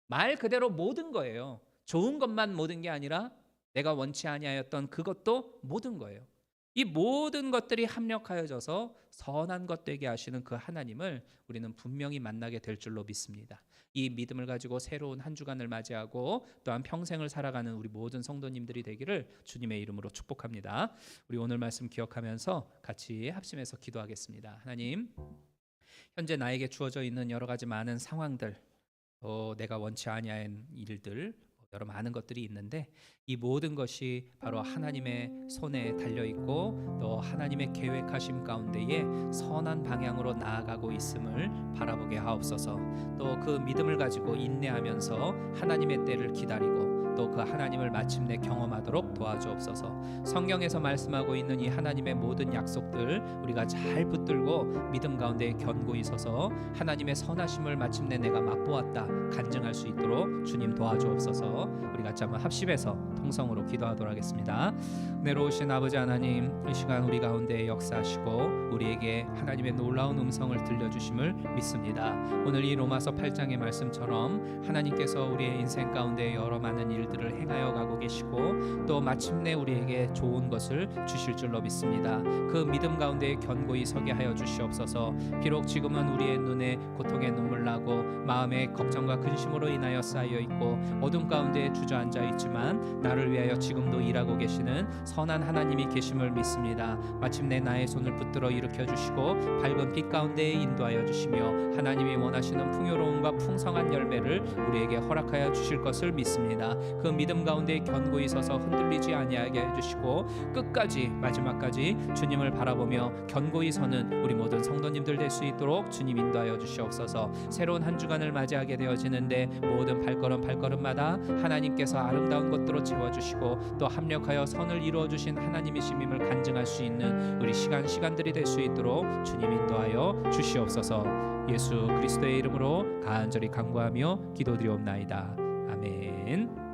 말 그대로 모든 거예요. 좋은 것만 모든 게 아니라 내가 원치 아니하였던 그것도 모든 거예요. 이 모든 것들이 합력하여져서 선한 것 되게 하시는 그 하나님을 우리는 분명히 만나게 될 줄로 믿습니다. 이 믿음을 가지고 새로운 한 주간을 맞이하고 또한 평생을 살아가는 우리 모든 성도님들이 되기를 주님의 이름으로 축복합니다. 우리 오늘 말씀 기억하면서 같이 합심해서 기도하겠습니다. 하나님, 현재 나에게 주어져 있는 여러 가지 많은 상황들, 내가 원치 아니한 일들, 여러 많은 것들이 있는데 이 모든 것이 바로 하나님의 손에 달려 있고 또 하나님의 계획하심 가운데에 선한 방향으로 나아가고 있음을 바라보게 하옵소서. 또 그 믿음을 가지고 인내하면서 하나님의 때를 기다리고 또 그 하나님을 마침내 경험하도록 도와주옵소서. 성경에서 말씀하고 있는 이 하나님의 모든 약속들 우리가 잘 붙들고 믿음 가운데 견고히 서서 하나님의 선하심을 마침내 내가 맛보았다 간증할 수 있도록 주님 도와주옵소서. 우리 같이 한번 합심해서 통성으로 기도하도록 하겠습니다. 은혜로우신 아버지 하나님, 이 시간 우리 가운데 역사하시고 우리에게 하나님의 놀라운 음성을 들려주심을 믿습니다. 오늘 이 로마서 8장의 말씀처럼 하나님께서 우리의 인생 가운데 여러 많은 일들을 행하여 가고 계시고 또 마침내 우리에게 좋은 것을 주실 줄로 믿습니다. 그 믿음 가운데 견고히 서게 하여 주시옵소서. 비록 지금은 우리의 눈에 고통의 눈물 나고 마음에 걱정과 근심으로 인하여 쌓여 있고 어둠 가운데 주저앉아 있지만 나를 위하여 지금도 일하고 계시는 선한 하나님이 계심을 믿습니다. 마침내 나의 손을 붙들어 일으켜 주시고 밝은 빛 가운데 인도하여 주시며 하나님이 원하시는 풍요로움과 풍성한 열매를 우리에게 허락하여 주실 것을 믿습니다. 그 믿음 가운데 견고히 서서 흔들리지 아니하게 해주시고 끝까지 마지막까지 주님을 바라보며 견고히 서는 우리 모든 성도님들 될 수 있도록 주님 인도하여 주시옵소서. 새로운 한 주간을 맞이하게 되어지는데 모든 발걸음마다 하나님께서 아름다운 것들로 채워주시고 또 합력하여 선을 이루어 주신 하나님이심임을 간증할 수 있는 우리 시간들이 될 수 있도록 주님 인도하여 주시옵소서. 예수 그리스도의 이름으로 간절히 간구하며 기도드리옵나이다. 아멘.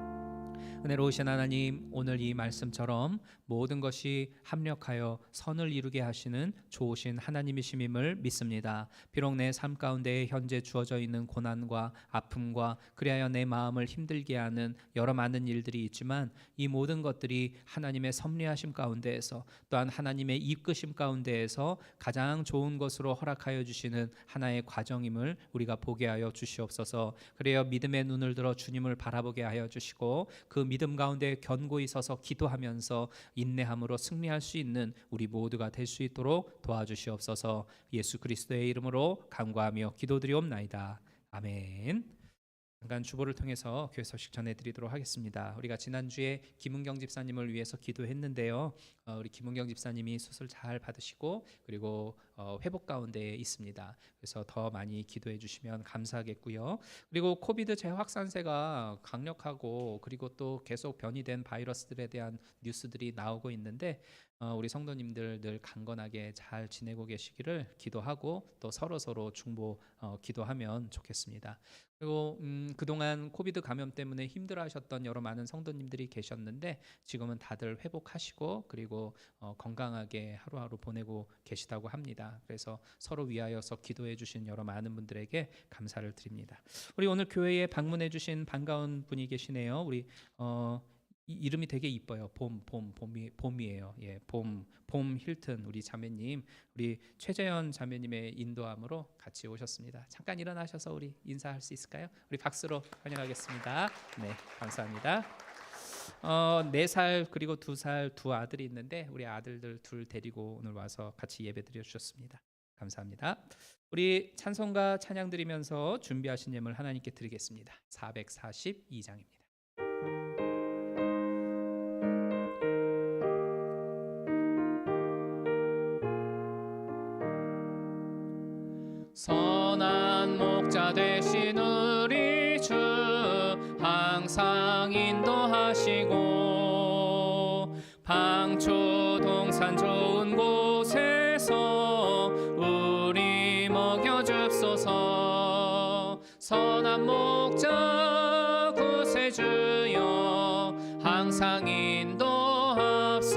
은혜로우신 하나님, 오늘 이 말씀처럼 모든 것이 합력하여 선을 이루게 하시는 좋으신 하나님이심임을 믿습니다. 비록 내 삶 가운데 현재 주어져 있는 고난과 아픔과 그리하여 내 마음을 힘들게 하는 여러 많은 일들이 있지만 이 모든 것들이 하나님의 섭리하심 가운데에서 또한 하나님의 이끄심 가운데에서 가장 좋은 것으로 허락하여 주시는 하나의 과정임을 우리가 보게 하여 주시옵소서. 그래야 믿음의 눈을 들어 주님을 바라보게 하여 주시고 그 믿음 가운데 견고히 서서 기도하면서 인내함으로 승리할 수 있는 우리 모두가 될 수 있도록 도와주시옵소서. 예수 그리스도의 이름으로 간구하며 기도드리옵나이다. 아멘. 잠깐 주보를 통해서 교회 소식 전해드리도록 하겠습니다. 우리가 지난주에 김은경 집사님을 위해서 기도했는데요. 우리 김은경 집사님이 수술 잘 받으시고 그리고 회복 가운데 있습니다. 그래서 더 많이 기도해 주시면 감사하겠고요. 그리고 코비드 재확산세가 강력하고 그리고 또 계속 변이된 바이러스들에 대한 뉴스들이 나오고 있는데 우리 성도님들 늘 강건하게 잘 지내고 계시기를 기도하고 또 서로 중보 기도하면 좋겠습니다. 그리고 그동안 코비드 감염 때문에 힘들어하셨던 여러 많은 성도님들이 계셨는데 지금은 다들 회복하시고 그리고 건강하게 하루하루 보내고 계시다고 합니다. 그래서 서로 위하여서 기도해 주신 여러 많은 분들에게 감사를 드립니다. 우리 오늘 교회에 방문해 주신 반가운 분이 계시네요. 우리 이름이 되게 이뻐요. 봄이에요. 예, 봄 힐튼 우리 자매님, 우리 최재현 자매님의 인도함으로 같이 오셨습니다. 잠깐 일어나셔서 우리 인사할 수 있을까요? 우리 박수로 환영하겠습니다. 네, 감사합니다. 4살 그리고 2살 두 아들이 있는데 우리 아들들 둘 데리고 오늘 와서 같이 예배 드려 주셨습니다. 감사합니다. 우리 찬송가 찬양 드리면서 준비하신 예물 하나님께 드리겠습니다. 442장입니다. 선한 목자 되신 우리 주 항상 인도하시고 방초 동산 좋은 곳에서 우리 먹여줍소서. 선한 목자 구세주여 항상 인도하소서.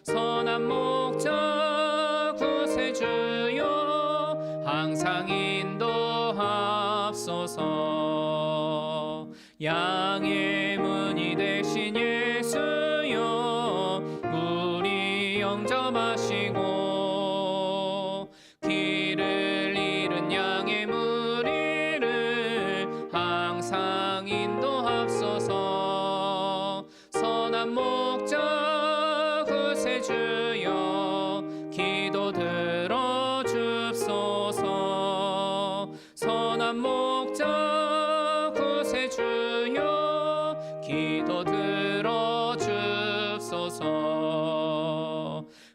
선한 목자 구세주여 항상 인도하소서. 양의 문이 되신 예수여 우리 영접하시고 길을 잃은 양의 무리를 항상 인도하소서. 선한 목자 구세주여 기도 들어줍소서. 선한 목자 구세주여 기도 들어줍소서.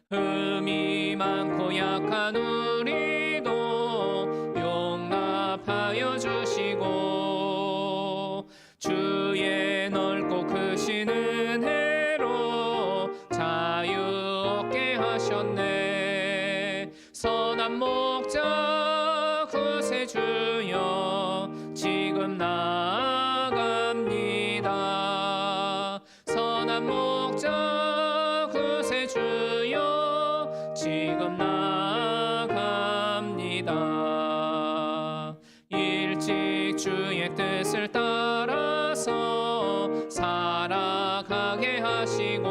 흠이 많고 약한 우리도 용납하여 주시고 주의 넓고 크신 은혜로 자유 얻게 하셨네. 선한 목자 구세주여 지금 나아갑니다. 선한 목자 구세주여 지금 나아갑니다. 일찍 주의 뜻을 따라서 살아가게 하시고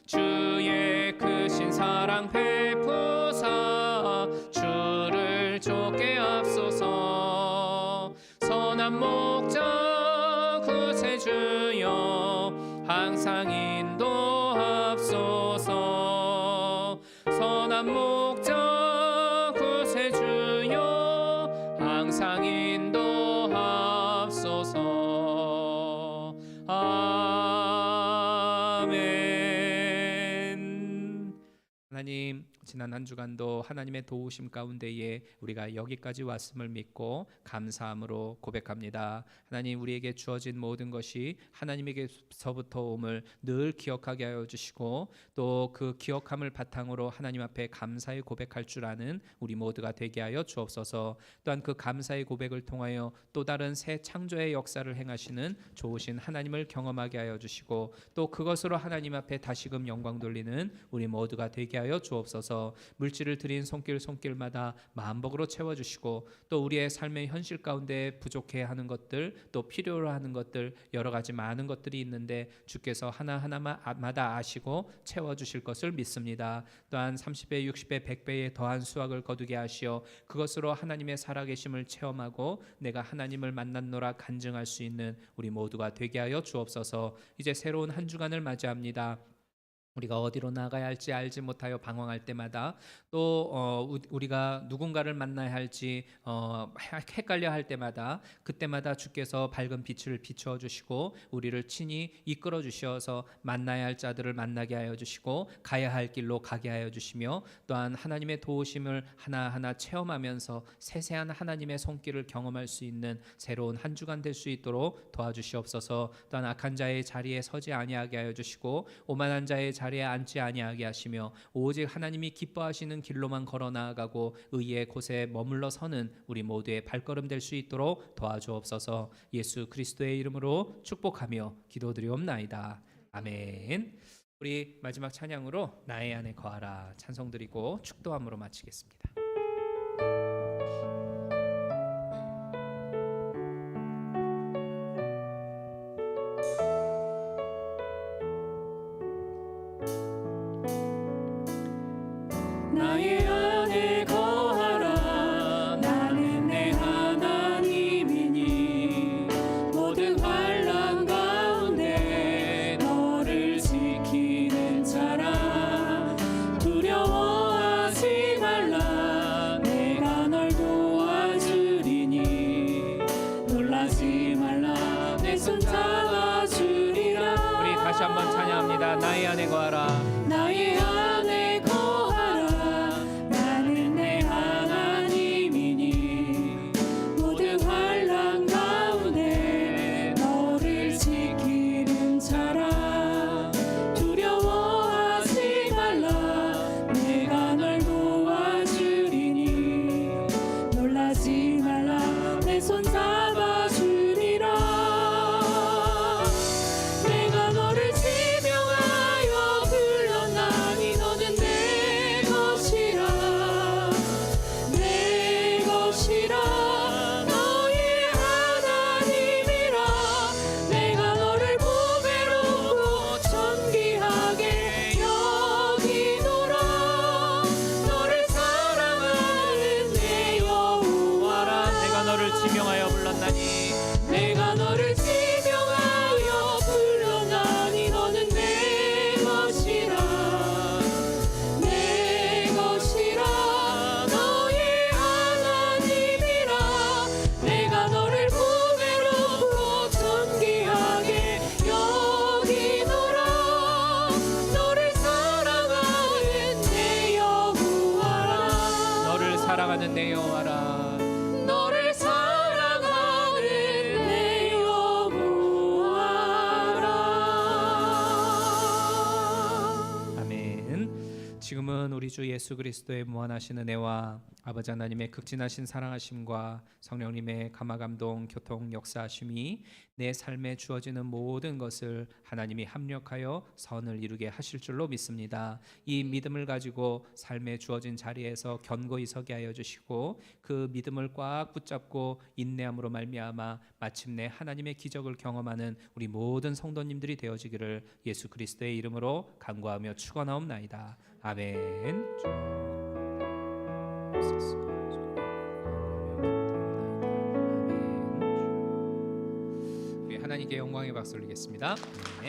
주의 크신 사랑 베푸사 주를 쫓게 앞서서. 선한 목자 구세주여 항상 인도하소서. 선한 목자 구세주여 항상 인도하소서. 아멘. 하나님, 지난 한 주간도 하나님의 도우심 가운데에 우리가 여기까지 왔음을 믿고 감사함으로 고백합니다. 하나님, 우리에게 주어진 모든 것이 하나님에게서부터 옴을 늘 기억하게 하여 주시고 또 그 기억함을 바탕으로 하나님 앞에 감사의 고백할 줄 아는 우리 모두가 되게 하여 주옵소서. 또한 그 감사의 고백을 통하여 또 다른 새 창조의 역사를 행하시는 좋으신 하나님을 경험하게 하여 주시고 또 그것으로 하나님 앞에 다시금 영광 돌리는 우리 모두가 되게 하여 주옵소서. 물질을 드린 손길마다 만복으로 채워주시고 또 우리의 삶의 현실 가운데 부족해하는 것들 또 필요로 하는 것들 여러 가지 많은 것들이 있는데 주께서 하나하나마다 아시고 채워주실 것을 믿습니다. 또한 30배 60배 100배의 더한 수확을 거두게 하시어 그것으로 하나님의 살아계심을 체험하고 내가 하나님을 만났노라 간증할 수 있는 우리 모두가 되게 하여 주옵소서. 이제 새로운 한 주간을 맞이합니다. 우리가 어디로 나가야 할지 알지 못하여 방황할 때마다 또 우리가 누군가를 만나야 할지 헷갈려 할 때마다 그때마다 주께서 밝은 빛을 비추어 주시고 우리를 친히 이끌어 주셔서 만나야 할 자들을 만나게 하여 주시고 가야 할 길로 가게 하여 주시며 또한 하나님의 도우심을 하나하나 체험하면서 세세한 하나님의 손길을 경험할 수 있는 새로운 한 주간 될 수 있도록 도와주시옵소서. 또한 악한 자의 자리에 서지 아니하게 하여 주시고 오만한 자의 자리에 앉지 아니하게 하시며 오직 하나님이 기뻐하시는 길로만 걸어 나아가고 의의 곳에 머물러 서는 우리 모두의 발걸음 될 수 있도록 도와주옵소서. 예수 그리스도의 이름으로 축복하며 기도드리옵나이다. 아멘. 우리 마지막 찬양으로 나의 안에 거하라 찬송 드리고 축도함으로 마치겠습니다. 나의 안에 거하라 나는 내 하나님이니 모든 환난 가운데 너를 지키는 자라 두려워하지 말라 내가 널 도와주리니 놀라지 말라 내 손 잡아주리라. 우리 다시 한번 찬양합니다. 나의 안에 거하라 나의 안에 거하라 나는 내 하나님이니 모든 환난 가운데 너를 지키는 자라 두려워하지 말라 내가 널 도와주리니 놀라지 말라 내 손 잡아주리라. 내가 너를 지명하여 불렀나니 너는 내 것이라 내 것이라 너의 하나님이라. 내가 너를 보배롭고 존귀하게 여기노라. 너를 사랑하는 내 여호와라. 내가 너를 지명하여 불렀나니 내가 너를 지명하여 불렀나니 너는 내 것이라 내 것이라 너의 하나님이라. 내가 너를 보배롭고 존귀하게 여기노라. 너를 사랑하는 내 여호와라. 너를 사랑하는 내 여호와라. 너를 사랑하는 내 여호와라. 아멘. 지금은 우리 주 예수 그리스도의 무한하신 은혜와 아버지 하나님의 극진하신 사랑하심과 성령님의 감화감동 교통 역사하심이 내 삶에 주어지는 모든 것을 하나님이 합력하여 선을 이루게 하실 줄로 믿습니다. 이 믿음을 가지고 삶에 주어진 자리에서 견고히 서게 하여 주시고 그 믿음을 꽉 붙잡고 인내함으로 말미암아 마침내 하나님의 기적을 경험하는 우리 모든 성도님들이 되어지기를 예수 그리스도의 이름으로 간구하며 축원하옵나이다. 아멘. 우리 하나님께 영광의 박수 올리겠습니다. 네.